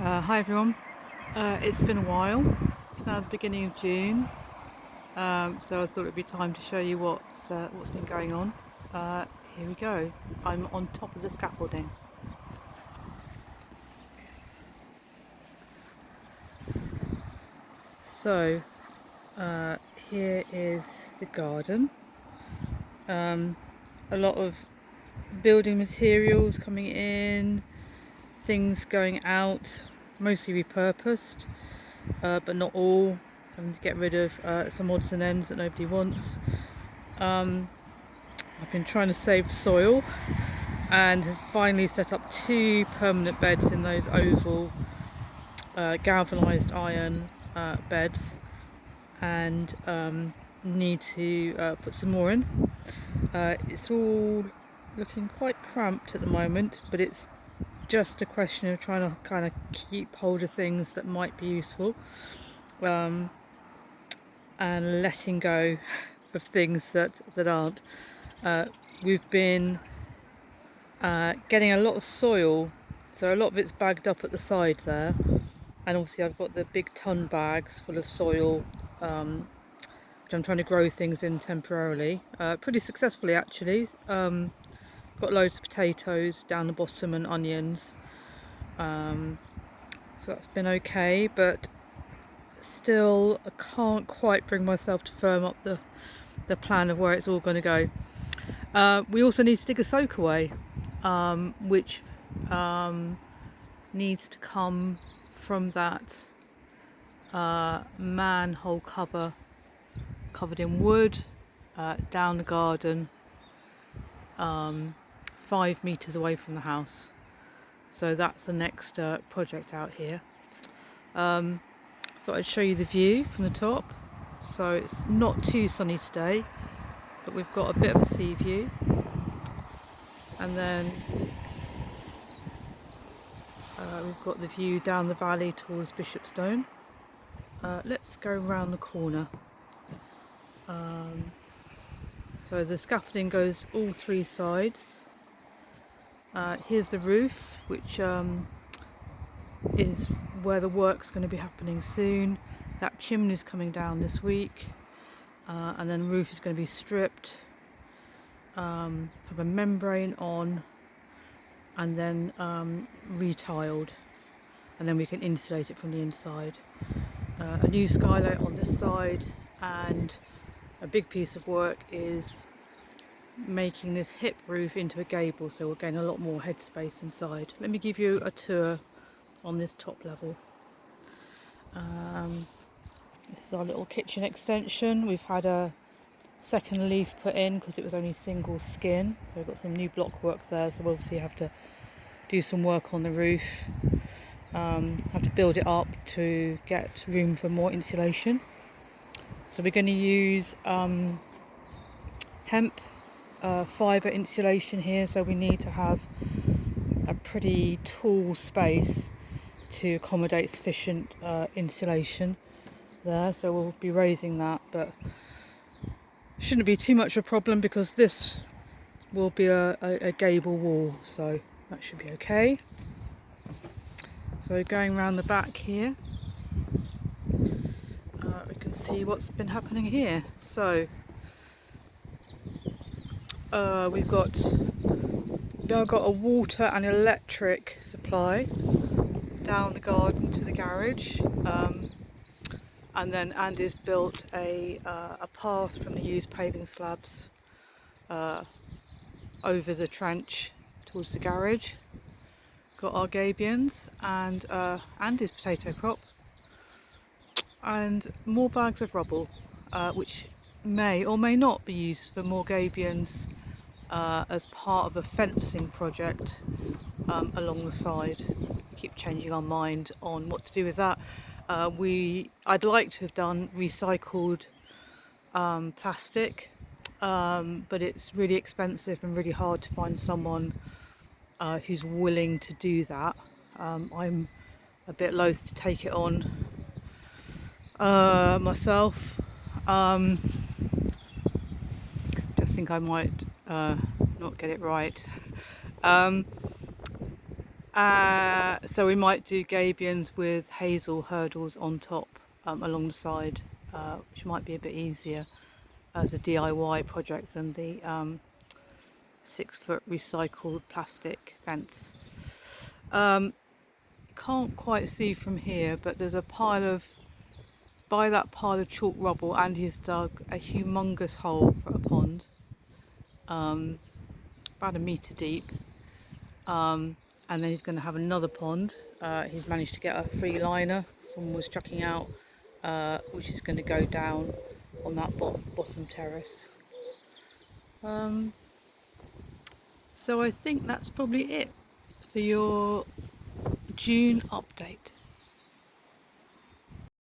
Hi everyone. It's been a while. It's now the beginning of June, so I thought it'd be time to show you what's been going on. Here we go. I'm on top of the scaffolding. So here is the garden. A lot of building materials coming in, things going out, mostly repurposed, but not all. Having to get rid of some odds and ends that nobody wants. I've been trying to save soil and have finally set up 2 permanent beds in those oval galvanised iron beds, and need to put some more in. It's all looking quite cramped at the moment, but it's just a question of trying to kind of keep hold of things that might be useful, and letting go of things that aren't. We've been getting a lot of soil, so a lot of it's bagged up at the side there, and obviously I've got the big ton bags full of soil, which I'm trying to grow things in temporarily, pretty successfully actually. Got loads of potatoes down the bottom and onions, so that's been okay, but still I can't quite bring myself to firm up the plan of where it's all going to go. We also need to dig a soak away, which needs to come from that manhole cover covered in wood, down the garden, 5 meters away from the house. So that's the next project out here. So I'd show you the view from the top. So it's not too sunny today, but we've got a bit of a sea view, and then we've got the view down the valley towards Bishopstone. Let's go around the corner. So the scaffolding goes all 3 sides. Here's the roof, which is where the work's going to be happening soon. That chimney's coming down this week, and then the roof is going to be stripped, have a membrane on, and then retiled, and then we can insulate it from the inside. A new skylight on this side, and a big piece of work is making this hip roof into a gable, so we'll gain a lot more headspace inside. Let me give you a tour on this top level. This is our little kitchen extension. We've had a second leaf put in because it was only single skin, so we've got some new block work there, so we'll obviously have to do some work on the roof. Have to build it up to get room for more insulation. So we're going to use hemp fibre insulation here, so we need to have a pretty tall space to accommodate sufficient insulation there, so we'll be raising that, but shouldn't be too much of a problem because this will be a gable wall, so that should be okay. So going around the back here, we can see what's been happening here. So we've now got a water and electric supply down the garden to the garage, and then Andy's built a path from the used paving slabs over the trench towards the garage. Got our gabions and Andy's potato crop, and more bags of rubble, which may or may not be used for more gabions as part of a fencing project along the side. We keep changing our mind on what to do with that. I'd like to have done recycled plastic, but it's really expensive and really hard to find someone who's willing to do that. I'm a bit loath to take it on myself. Just think I might not get it right. So we might do gabions with hazel hurdles on top, along the side, which might be a bit easier as a DIY project than the 6-foot recycled plastic fence. Can't quite see from here, but there's a pile of, by that pile of chalk rubble, Andy has dug a humongous hole for a pond, about 1 metre deep. And then he's going to have another pond. He's managed to get a free liner someone was chucking out, which is going to go down on that bottom terrace. So I think that's probably it for your June update.